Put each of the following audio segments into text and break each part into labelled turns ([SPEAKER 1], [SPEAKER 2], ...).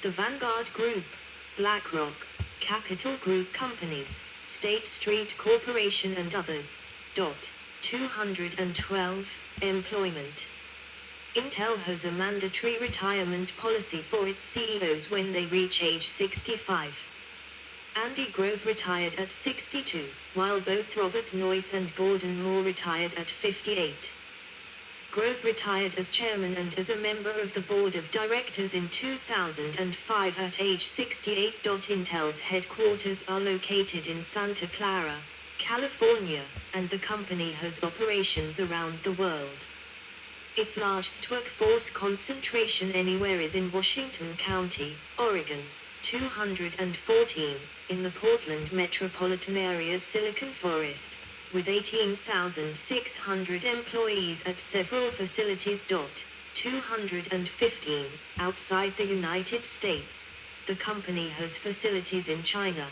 [SPEAKER 1] The Vanguard Group, BlackRock, Capital Group Companies, State Street Corporation and others. 212. Employment. Intel has a mandatory retirement policy for its CEOs when they reach age 65. Andy Grove retired at 62, while both Robert Noyce and Gordon Moore retired at 58. Grove retired as chairman and as a member of the board of directors in 2005 at age 68. Intel's headquarters are located in Santa Clara, California, and the company has operations around the world. Its largest workforce concentration anywhere is in Washington County, Oregon, 214, in the Portland metropolitan area's Silicon Forest, with 18,600 employees at several facilities. 215, outside the United States, the company has facilities in China.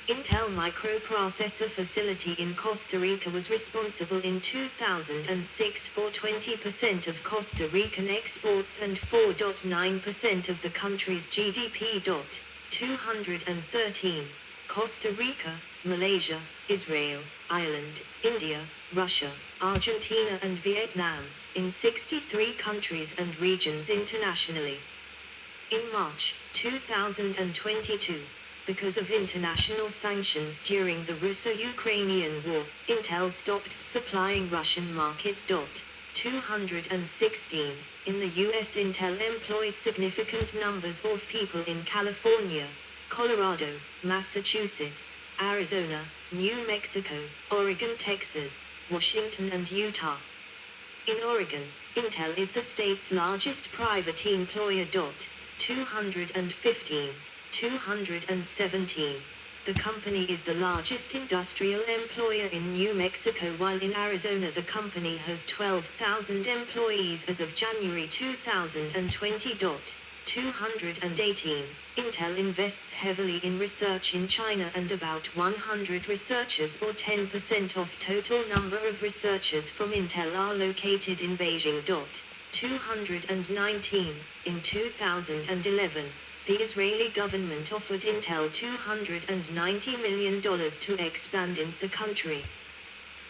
[SPEAKER 1] Intel microprocessor facility in Costa Rica was responsible in 2006 for 20% of Costa Rican exports and 4.9% of the country's GDP. 213. Costa Rica, Malaysia, Israel, Ireland, India, Russia, Argentina and Vietnam, in 63 countries and regions internationally. In March 2022, because of international sanctions during the Russo-Ukrainian War, Intel stopped supplying Russian market. 216. In the US, Intel employs significant numbers of people in California, Colorado, Massachusetts, Arizona, New Mexico, Oregon, Texas, Washington and Utah. In Oregon, Intel is the state's largest private employer. 215. 217. The company is the largest industrial employer in New Mexico, while in Arizona the company has 12,000 employees as of January 2020. 218. Intel invests heavily in research in China and about 100 researchers or 10% of total number of researchers from Intel are located in Beijing. 219. In 2011, the Israeli government offered Intel $290 million to expand in the country.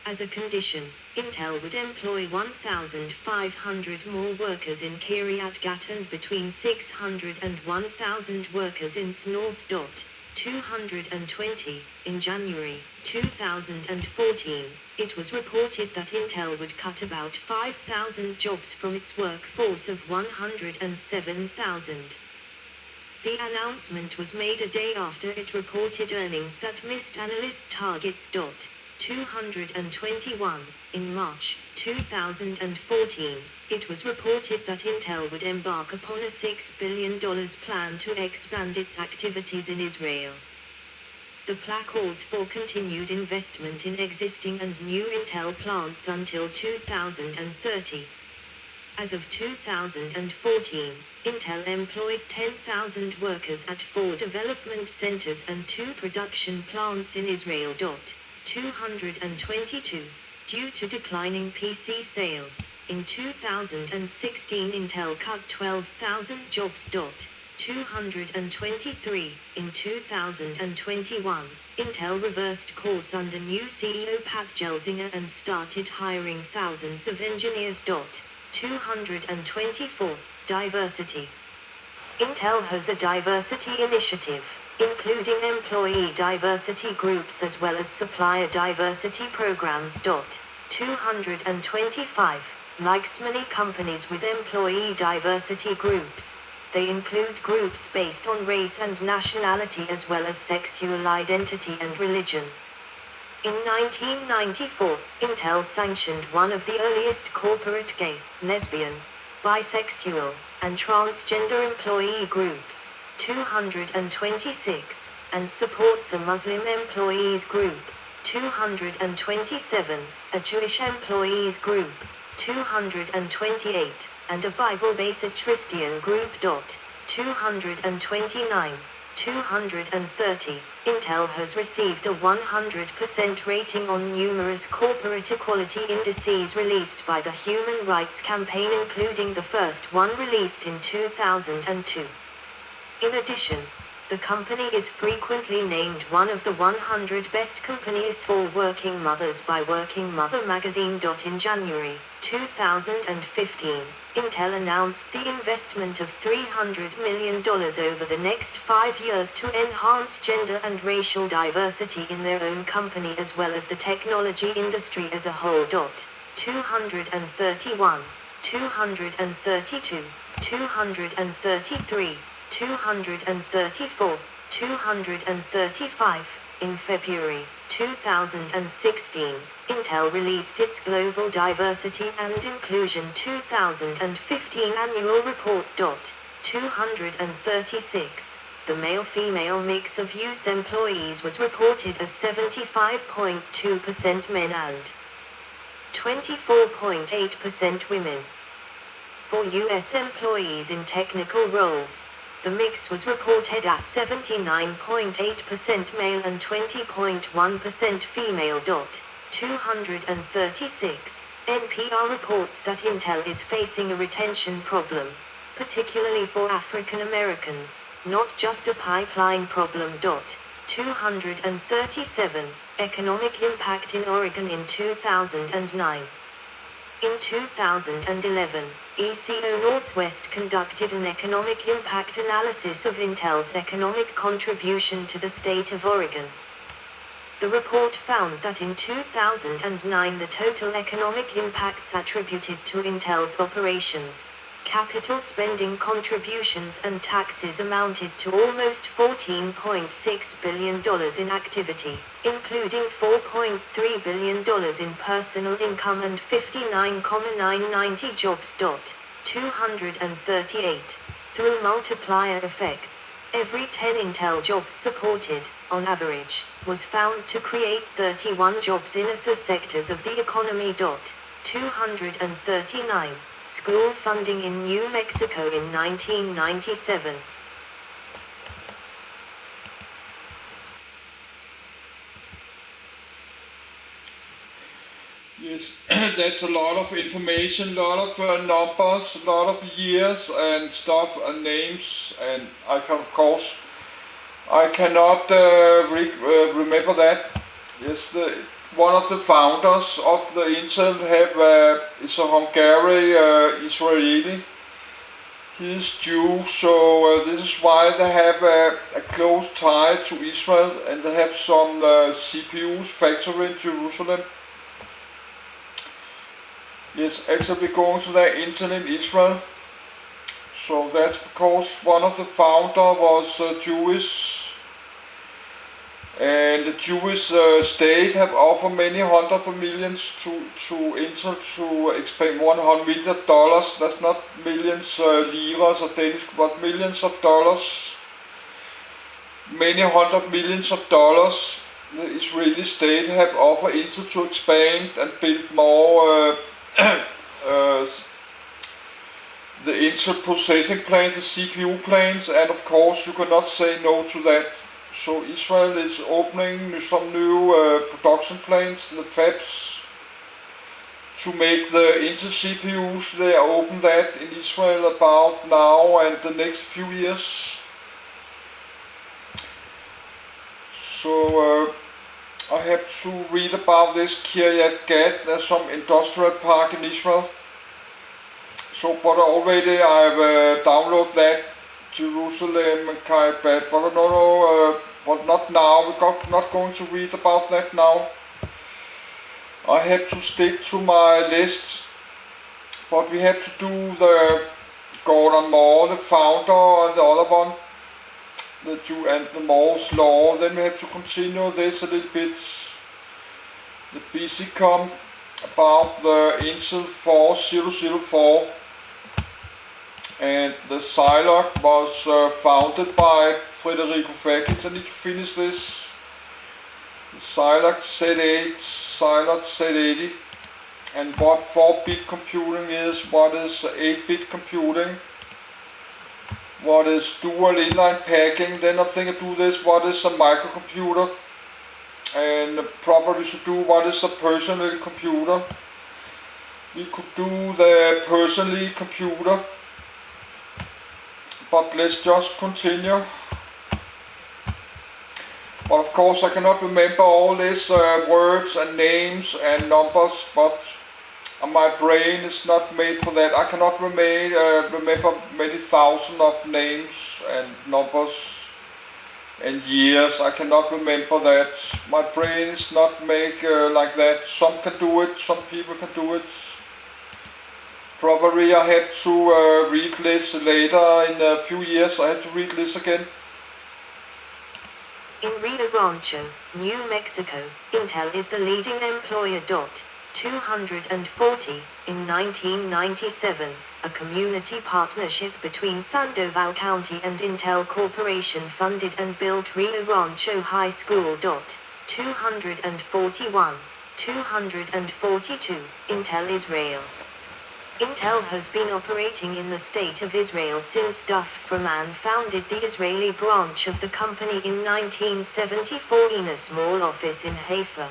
[SPEAKER 1] As a condition, Intel would employ 1,500 more workers in Kiryat Gat and between 600 and 1,000 workers in the north. 220. In January 2014, it was reported that Intel would cut about 5,000 jobs from its workforce of 107,000. The announcement was made a day after it reported earnings that missed analyst targets. 221. In March 2014, it was reported that Intel would embark upon a $6 billion plan to expand its activities in Israel. The plan calls for continued investment in existing and new Intel plants until 2030. As of 2014, Intel employs 10,000 workers at 4 development centers and 2 production plants in Israel. 222. Due to declining PC sales, in 2016 Intel cut 12,000 jobs. 223. In 2021, Intel reversed course under new CEO Pat Gelsinger and started hiring thousands of engineers. 224. Diversity. Intel has a diversity initiative, including employee diversity groups as well as supplier diversity programs. 225. Like many companies with employee diversity groups, they include groups based on race and nationality as well as sexual identity and religion. In 1994, Intel sanctioned one of the earliest corporate gay, lesbian, bisexual, and transgender employee groups, 226, and supports a Muslim employees group, 227, a Jewish employees group, 228, and a Bible-based Christian group. 229, 230. Intel has received a 100% rating on numerous corporate equality indices released by the Human Rights Campaign, including the first one released in 2002. In addition, the company is frequently named one of the 100 best companies for working mothers by Working Mother magazine. In January 2015, Intel announced the investment of $300 million over the next 5 years to enhance gender and racial diversity in their own company as well as the technology industry as a whole. 231, 232, 233, 234, 235. In February 2016, Intel released its Global Diversity and Inclusion 2015 Annual Report. 236. The male-female mix of US employees was reported as 75.2% men and 24.8% women. For US employees in technical roles, the mix was reported as 79.8% male and 20.1% female. 236. NPR reports that Intel is facing a retention problem, particularly for African Americans, not just a pipeline problem. 237. Economic impact in Oregon in 2009. In 2011, ECO Northwest conducted an economic impact analysis of Intel's economic contribution to the state of Oregon. The report found that in 2009 the total economic impacts attributed to Intel's operations, capital spending contributions and taxes amounted to almost $14.6 billion in activity, including $4.3 billion in personal income and 59,990 jobs. 238. Through multiplier effects, every 10 Intel jobs supported, on average, was found to create 31 jobs in other sectors of the economy. 239. School funding in New Mexico in 1997.
[SPEAKER 2] Yes, that's a lot of information, a lot of numbers, a lot of years and stuff and names, and I cannot remember that. Yes, one of the founders of the Intel is a Hungarian Israeli. He is Jew, so this is why they have a close tie to Israel, and they have some CPUs factory in Jerusalem. Yes, actually going to their Intel in Israel. So that's because one of the founder was Jewish. And the Jewish state have offered many hundreds of millions to Intel to expand $100 million. That's not millions liras or Danish, but millions of dollars. Many hundred millions of dollars. The Israeli state have offered Intel to expand and build more the Intel processing plants, the CPU plants, and of course you cannot say no to that. So Israel is opening some new production plants, the fabs, to make the Intel CPUs. They open that in Israel about now and the next few years. So I have to read about this Kiryat Gat. There's some industrial park in Israel. So, but already I've downloaded that. Jerusalem and Kiryat, but but not now. We're not going to read about that now. I have to stick to my list, but we have to do the Gordon Moore, the founder, and the other one, the Jew and the Moore's law. Then we have to continue this a little bit. The BCCom about the Intel 4004. And the Zilog was founded by Federico Fackett. I need to finish this. The Zilog Z8, Zilog Z80, and what 4-bit computing is, what is 8-bit computing, what is dual inline packing. Then I think I do this, what is a microcomputer, and probably should do what is a personal computer. We could do the personally computer, but let's just continue. But of course I cannot remember all these words and names and numbers, but my brain is not made for that. I cannot remember many thousands of names and numbers and years. I cannot remember that. My brain is not made like that. Some can do it, some people can do it. Probably I had to read this later in a few years. I had to read this again.
[SPEAKER 1] In Rio Rancho, New Mexico, Intel is the leading employer. 240, in 1997, a community partnership between Sandoval County and Intel Corporation funded and built Rio Rancho High School. 241, 242, Intel Israel. Intel has been operating in the state of Israel since Duf Freeman founded the Israeli branch of the company in 1974 in a small office in Haifa.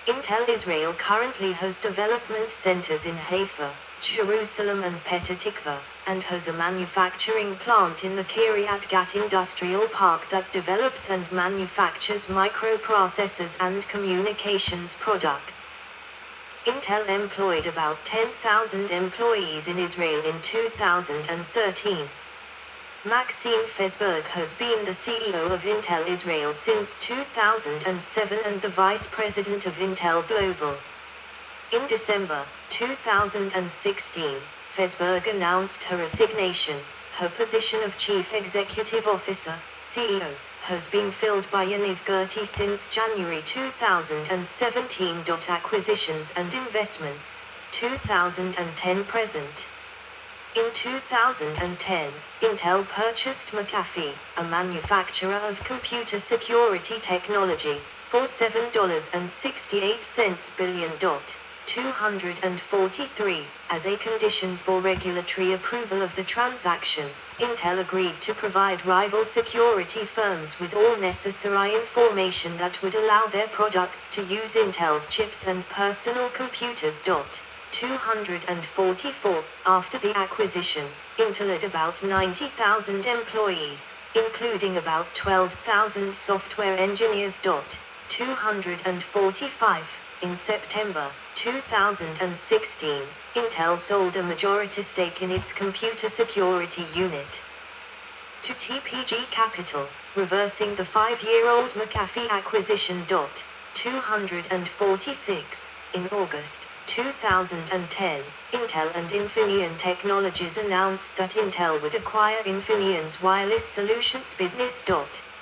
[SPEAKER 1] Intel Israel currently has development centers in Haifa, Jerusalem and Petah Tikva, and has a manufacturing plant in the Kiryat Gat Industrial Park that develops and manufactures microprocessors and communications products. Intel employed about 10,000 employees in Israel in 2013. Maxime Fesberg has been the CEO of Intel Israel since 2007 and the Vice President of Intel Global. In December 2016, Fesberg announced her resignation. Her position of Chief Executive Officer, CEO, has been filled by Yaniv Gertie since January 2017. Acquisitions and investments, 2010 present. In 2010, Intel purchased McAfee, a manufacturer of computer security technology, for $7.68 billion. 243, as a condition for regulatory approval of the transaction, Intel agreed to provide rival security firms with all necessary information that would allow their products to use Intel's chips and personal computers. 244, after the acquisition, Intel had about 90,000 employees, including about 12,000 software engineers. 245, in September 2016, Intel sold a majority stake in its computer security unit to TPG Capital, reversing the 5-year-old McAfee acquisition. 246, in August 2010, Intel and Infineon Technologies announced that Intel would acquire Infineon's wireless solutions business.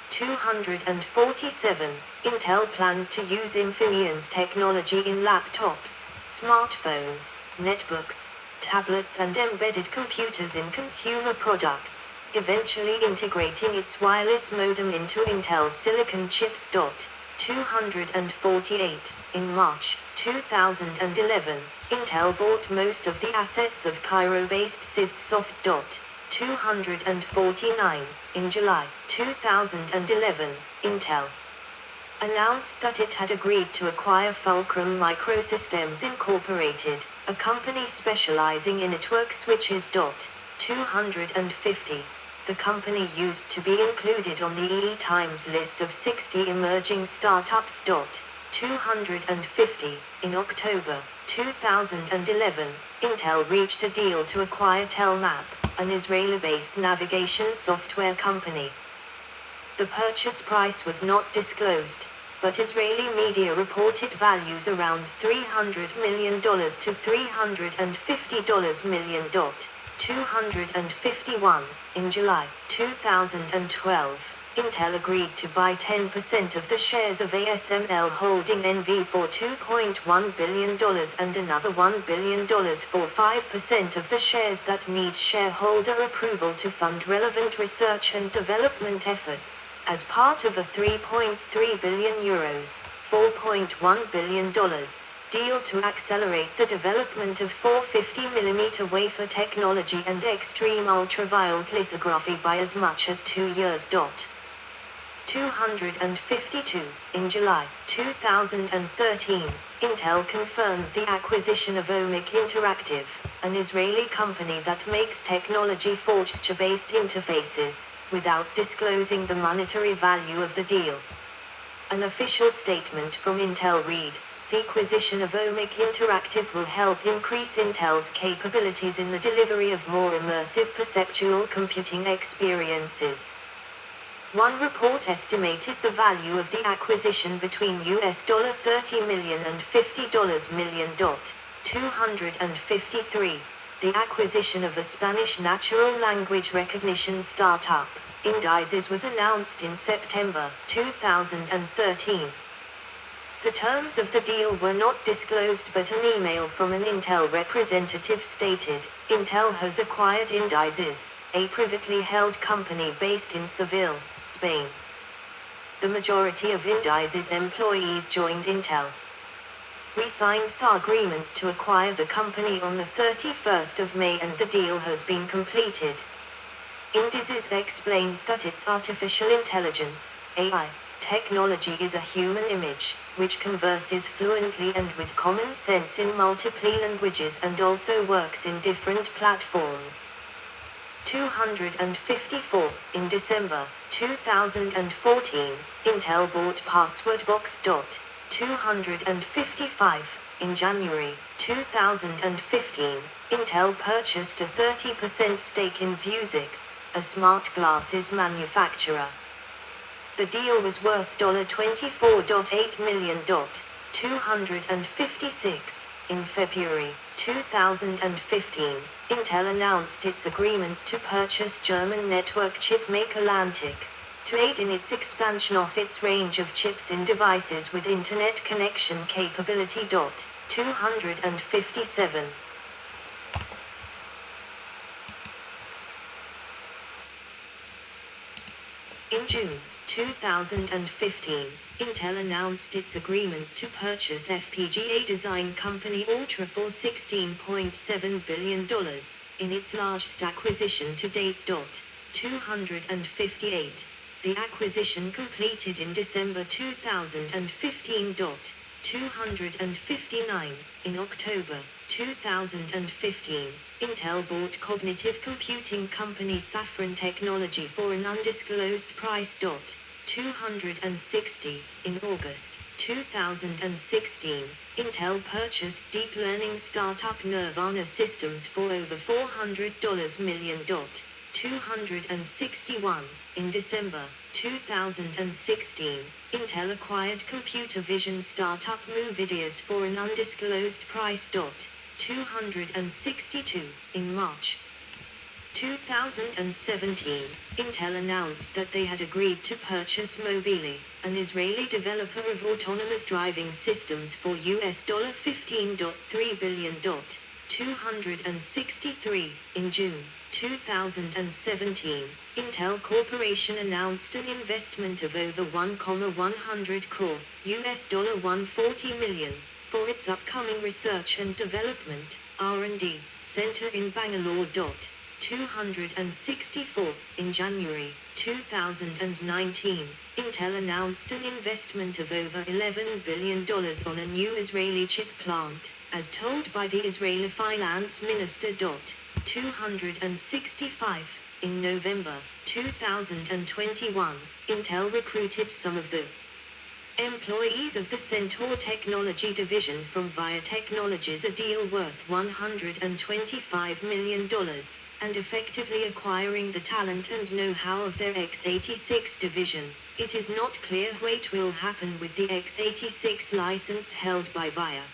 [SPEAKER 1] 247, Intel planned to use Infineon's technology in laptops, smartphones, netbooks, tablets and embedded computers in consumer products, eventually integrating its wireless modem into Intel's silicon chips. 248, in March 2011, Intel bought most of the assets of Cairo-based Syssoft. 249, in July 2011, Intel announced that it had agreed to acquire Fulcrum Microsystems Incorporated, a company specializing in network switches. 250. The company used to be included on the EE Times list of 60 emerging startups. 250. In October 2011, Intel reached a deal to acquire Telmap, an Israeli-based navigation software company. The purchase price was not disclosed, but Israeli media reported values around $300 million to $350 million. 251. In July 2012, Intel agreed to buy 10% of the shares of ASML Holding NV for $2.1 billion and another $1 billion for 5% of the shares that need shareholder approval to fund relevant research and development efforts, as part of a €3.3 billion, $4.1 billion, deal to accelerate the development of 450mm wafer technology and extreme ultraviolet lithography by as much as 2 years. 252. In July 2013, Intel confirmed the acquisition of OMIC Interactive, an Israeli company that makes technology for gesture-based interfaces, without disclosing the monetary value of the deal. An official statement from Intel read, "The acquisition of OMIC Interactive will help increase Intel's capabilities in the delivery of more immersive perceptual computing experiences." One report estimated the value of the acquisition between $30 million and $50 million. 253. The acquisition of a Spanish natural language recognition startup, Indices, was announced in September 2013. The terms of the deal were not disclosed, but an email from an Intel representative stated, "Intel has acquired Indices, a privately held company based in Seville, Spain." The majority of Indices employees joined Intel. "We signed the agreement to acquire the company on the 31st of May and the deal has been completed." Indices explains that its artificial intelligence, AI, technology is a human image, which converses fluently and with common sense in multiple languages and also works in different platforms. 254. In December 2014, Intel bought PasswordBox. 255. In January 2015, Intel purchased a 30% stake in Vuzix, a smart glasses manufacturer. The deal was worth $24.8 million. 256. In February 2015, Intel announced its agreement to purchase German network chip maker Lantic, to aid in its expansion of its range of chips in devices with internet connection capability. 257. In June 2015, Intel announced its agreement to purchase FPGA design company Ultra for $16.7 billion, in its largest acquisition to date. 258. The acquisition completed in December 2015. 259. In October 2015, Intel bought cognitive computing company Safran Technology for an undisclosed price. 260. In August 2016, Intel purchased deep learning startup Nirvana Systems for over $400 million. 261. In December 2016, Intel acquired computer vision startup Movideus for an undisclosed price. 262. In March 2017, Intel announced that they had agreed to purchase Mobily, an Israeli developer of autonomous driving systems, for $15.3 billion. 263. In June 2017, Intel Corporation announced an investment of over 1,100 crore, $140 million, for its upcoming research and development, R&D, center in Bangalore. 264. In January 2019, Intel announced an investment of over $11 billion on a new Israeli chip plant, as told by the Israeli finance minister. 265. In November 2021, Intel recruited some of the employees of the Centaur Technology division from VIA Technologies, a deal worth $125 million, and effectively acquiring the talent and know-how of their x86 division. It is not clear what will happen with the x86 license held by VIA.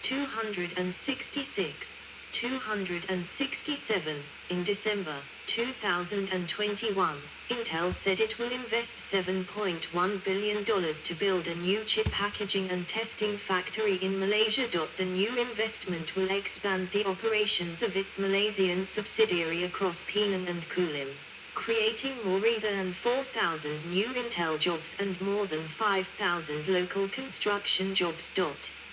[SPEAKER 1] 266. 267. In December 2021, Intel said it will invest $7.1 billion to build a new chip packaging and testing factory in Malaysia. The new investment will expand the operations of its Malaysian subsidiary across Penang and Kulim, creating more than 4,000 new Intel jobs and more than 5,000 local construction jobs.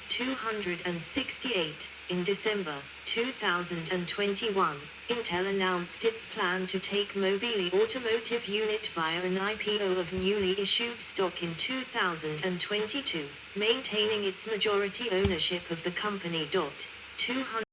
[SPEAKER 1] 268. In December 2021, Intel announced its plan to take Mobile Automotive Unit via an IPO of newly issued stock in 2022, maintaining its majority ownership of the company. 200